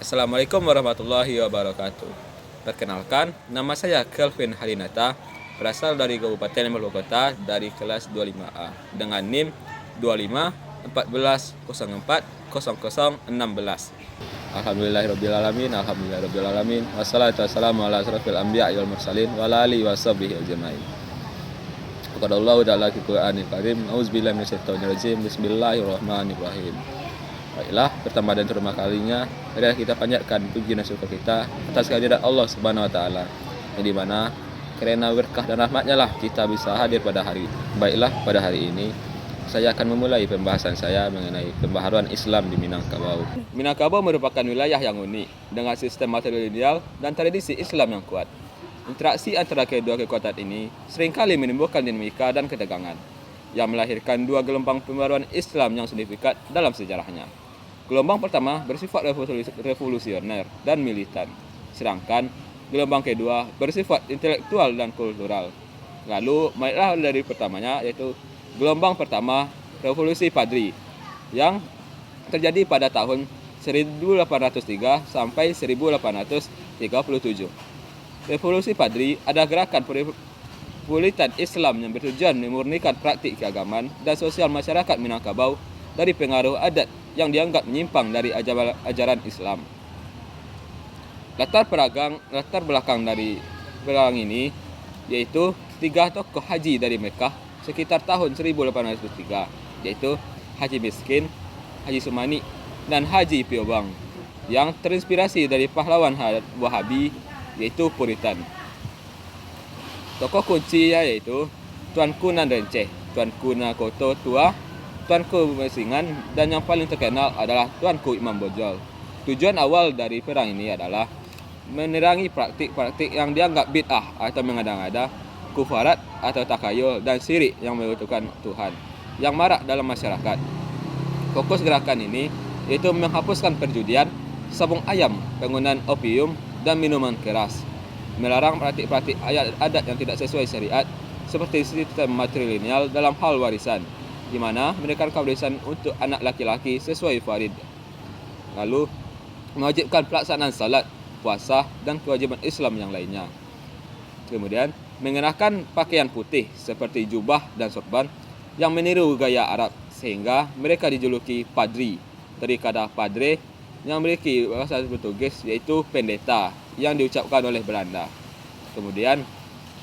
Assalamualaikum warahmatullahi wabarakatuh. Perkenalkan, nama saya Kelvin Harinata, berasal dari Kabupaten Purwokerto dari kelas 25A dengan NIM 2514040016. Alhamdulillahirrabbilalamin, alhamdulillahirrabbilalamin. Wassalatu wassalamu ala asrafil anbiya wal mursalin wa ala alihi washabihi ajmain. Qadallahu ta'ala fi Qur'anil Karim. Auzubillahi minasyaitonir rajim. Bismillahirrahmanirrahim. Baiklah, pertama dan terutama kalinya, mari kita panjatkan puji dan syukur kita atas kehadirat Allah Subhanahu wa taala. Yang dimana karena berkah dan rahmatnya lah kita bisa hadir pada hari ini. Baiklah, pada hari ini saya akan memulai pembahasan saya mengenai pembaharuan Islam di Minangkabau. Minangkabau merupakan wilayah yang unik dengan sistem matrilineal dan tradisi Islam yang kuat. Interaksi antara kedua kekuatan ini seringkali menimbulkan dinamika dan ketegangan yang melahirkan dua gelombang pembaruan Islam yang signifikan dalam sejarahnya. Gelombang pertama bersifat revolusioner dan militan, sedangkan gelombang kedua bersifat intelektual dan kultural. Lalu, marilah dari pertamanya, yaitu gelombang pertama, Revolusi Padri, yang terjadi pada tahun 1803 sampai 1837. Revolusi Padri adalah gerakan politan Islam yang bertujuan memurnikan praktik keagamaan dan sosial masyarakat Minangkabau dari pengaruh adat yang dianggap menyimpang dari ajaran Islam. Latar belakang dari perang ini yaitu tiga tokoh haji dari Mekah sekitar tahun 1803, yaitu Haji Miskin, Haji Sumani, dan Haji Piobang, yang terinspirasi dari pahlawan Wahabi yaitu Puritan. Tokoh kunci yaitu Tuanku Nan Renceh, Tuanku Nakoto Tua, Tuanku Mesingan, dan yang paling terkenal adalah Tuanku Imam Bonjol. Tujuan awal dari perang ini adalah menerangi praktik-praktik yang dianggap bid'ah atau mengada-ngada, kufarat atau takayul, dan syirik yang menyekutukan Tuhan yang marak dalam masyarakat. Fokus gerakan ini yaitu menghapuskan perjudian, sabung ayam, penggunaan opium, dan minuman keras, melarang praktik-praktik adat yang tidak sesuai syariat seperti sistem matrilineal dalam hal warisan, di mana menekankan warisan untuk anak laki-laki sesuai farid. Lalu, mewajibkan pelaksanaan salat, puasa, dan kewajiban Islam yang lainnya. Kemudian, mengenakan pakaian putih seperti jubah dan sorban yang meniru gaya Arab, sehingga mereka dijuluki padri dari kata padre yang memiliki bahasa Portugis yaitu pendeta yang diucapkan oleh Belanda. Kemudian,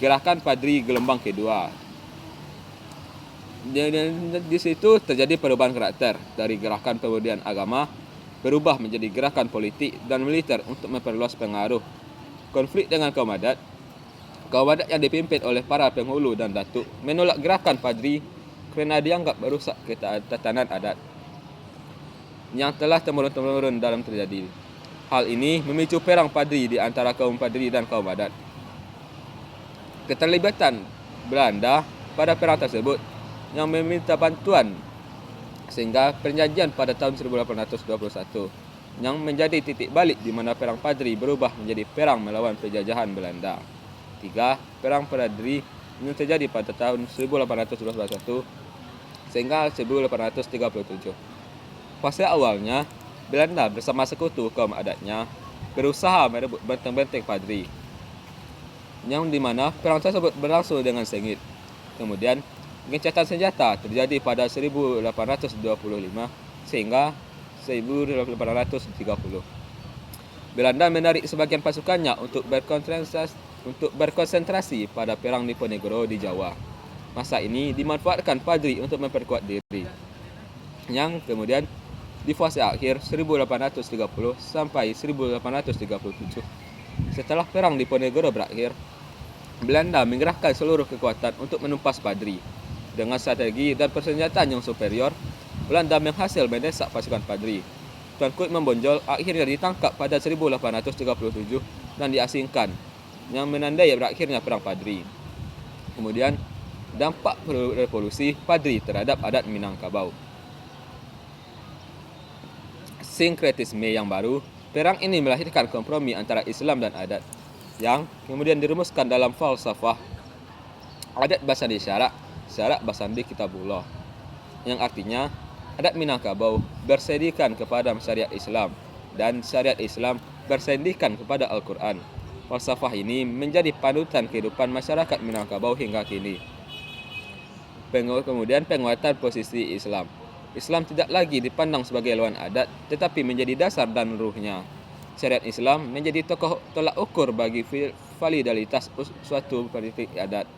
gerakan padri gelombang kedua. Di situ terjadi perubahan karakter dari gerakan pembudayaan agama berubah menjadi gerakan politik dan militer untuk memperluas pengaruh. Konflik dengan kaum adat yang dipimpin oleh para penghulu dan datuk menolak gerakan padri kerana dianggap merusak ketatanan adat yang telah temurun-temurun dalam terjadi. Hal ini memicu perang padri di antara kaum padri dan kaum adat. Keterlibatan Belanda pada perang tersebut yang meminta bantuan sehingga perjanjian pada tahun 1821 yang menjadi titik balik di mana perang padri berubah menjadi perang melawan penjajahan Belanda. 3. Perang Padri yang terjadi pada tahun 1821 sehingga 1837. Pada awalnya, Belanda bersama sekutu kaum adatnya berusaha merebut benteng-benteng padri, yang dimana perang tersebut berlangsung dengan sengit. Kemudian, gencatan senjata terjadi pada 1825 sehingga 1830. Belanda menarik sebagian pasukannya untuk berkonsentrasi pada perang Diponegoro di Jawa. Masa ini dimanfaatkan padri untuk memperkuat diri, yang kemudian di fase akhir 1830 sampai 1837. Setelah perang Diponegoro berakhir, Belanda mengerahkan seluruh kekuatan untuk menumpas padri. Dengan strategi dan persenjataan yang superior, Belanda berhasil mendesak pasukan padri. Tuanku Imam Bonjol akhirnya ditangkap pada 1837 dan diasingkan, yang menandai berakhirnya perang padri. Kemudian, dampak revolusi padri terhadap adat Minangkabau. Sinkretisme yang baru, perang ini melahirkan kompromi antara Islam dan adat yang kemudian dirumuskan dalam falsafah adat Basandi Syarak Basandi Kitabullah, yang artinya adat Minangkabau bersedikan kepada syariat Islam dan syariat Islam bersandikan kepada Al-Quran. Falsafah ini menjadi panutan kehidupan masyarakat Minangkabau hingga kini. Kemudian penguatan posisi Islam. Islam tidak lagi dipandang sebagai lawan adat, tetapi menjadi dasar dan ruhnya. Syariat Islam menjadi tolak ukur bagi validitas suatu politik adat.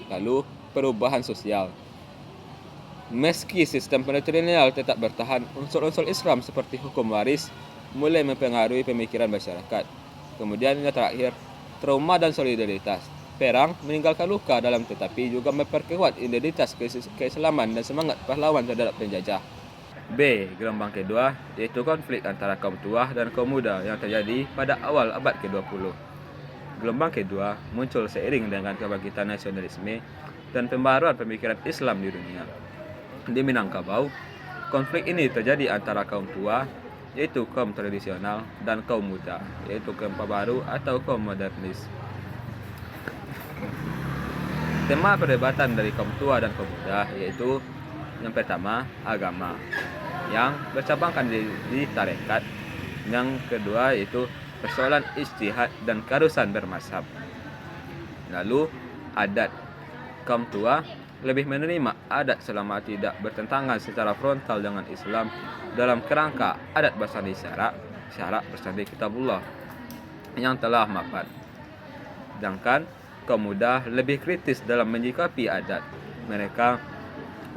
Lalu, perubahan sosial. Meski sistem patriarkal tetap bertahan, unsur-unsur Islam seperti hukum waris mulai mempengaruhi pemikiran masyarakat. Kemudian yang terakhir, trauma dan solidaritas. Perang meninggalkan luka dalam tetapi juga memperkuat identitas keislaman dan semangat pahlawan terhadap penjajah. B. Gelombang kedua, yaitu konflik antara kaum tua dan kaum muda yang terjadi pada awal abad ke-20. Gelombang kedua muncul seiring dengan kebangkitan nasionalisme dan pembaruan pemikiran Islam di dunia. Di Minangkabau, konflik ini terjadi antara kaum tua, yaitu kaum tradisional, dan kaum muda, yaitu kaum baru atau kaum modernis. Tema perdebatan dari kaum tua dan kaum muda yaitu yang pertama, agama, yang bercabangkan di tarekat. Yang kedua yaitu persoalan ijtihad dan keharusan bermazhab. Lalu adat. Kaum tua lebih menerima adat selama tidak bertentangan secara frontal dengan Islam dalam kerangka adat bersandi syarak bersandi kitabullah yang telah mapan. Sedangkan kaum muda lebih kritis dalam menyikapi adat. Mereka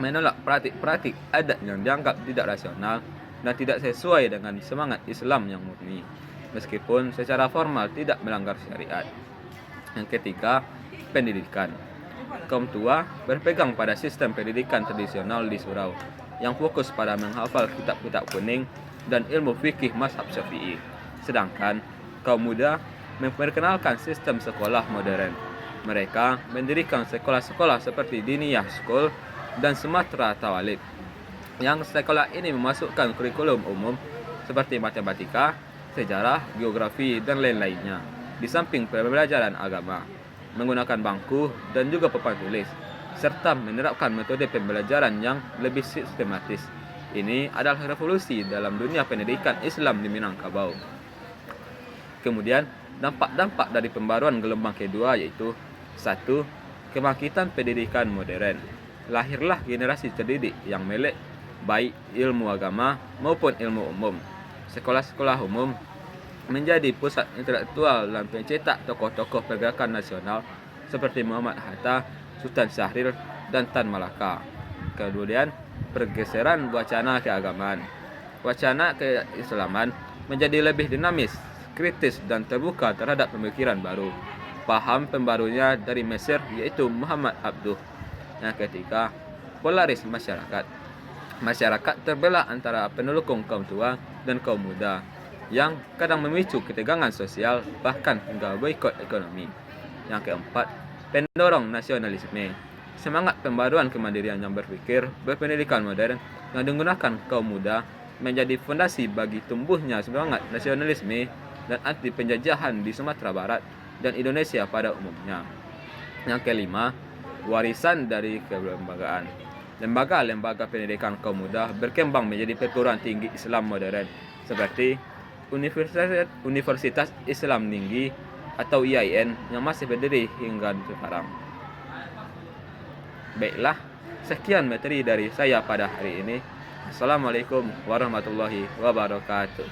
menolak praktik-praktik adat yang dianggap tidak rasional dan tidak sesuai dengan semangat Islam yang murni, meskipun secara formal tidak melanggar syariat. Yang ketiga, pendidikan. Kaum tua berpegang pada sistem pendidikan tradisional di surau, yang fokus pada menghafal kitab-kitab kuning dan ilmu fikih mazhab Syafi'i. Sedangkan kaum muda memperkenalkan sistem sekolah modern. Mereka mendirikan sekolah-sekolah seperti Diniyah School dan Sumatera Tawalib. Yang sekolah ini memasukkan kurikulum umum seperti matematika, sejarah, geografi, dan lain-lainnya, di samping pembelajaran agama, menggunakan bangku dan juga papan tulis, serta menerapkan metode pembelajaran yang lebih sistematis. Ini adalah revolusi dalam dunia pendidikan Islam di Minangkabau. Kemudian, dampak-dampak dari pembaruan gelombang kedua yaitu 1. Kebangkitan pendidikan modern. Lahirlah generasi terdidik yang melek baik ilmu agama maupun ilmu umum. Sekolah-sekolah umum menjadi pusat intelektual dan pencetak tokoh-tokoh pergerakan nasional seperti Muhammad Hatta, Sultan Syahrir, dan Tan Malaka. Kemudian, pergeseran wacana keagamaan. Wacana keislaman menjadi lebih dinamis, kritis, dan terbuka terhadap pemikiran baru. Paham pembarunya dari Mesir yaitu Muhammad Abduh. Yang ketiga, polaris masyarakat. Masyarakat terbelah antara pendukung kaum tua dan kaum muda, yang kadang memicu ketegangan sosial bahkan hingga boikot ekonomi. Yang keempat, pendorong nasionalisme. Semangat pembaruan kemandirian yang berpikir berpendidikan modern yang digunakan kaum muda menjadi fondasi bagi tumbuhnya semangat nasionalisme dan anti penjajahan di Sumatera Barat dan Indonesia pada umumnya. Yang kelima, warisan dari kelembagaan. Lembaga-lembaga pendidikan kaum muda berkembang menjadi perguruan tinggi Islam modern seperti Universitas Islam Tinggi atau IAIN yang masih berdiri hingga sekarang. Baiklah, sekian materi dari saya pada hari ini. Assalamualaikum warahmatullahi wabarakatuh.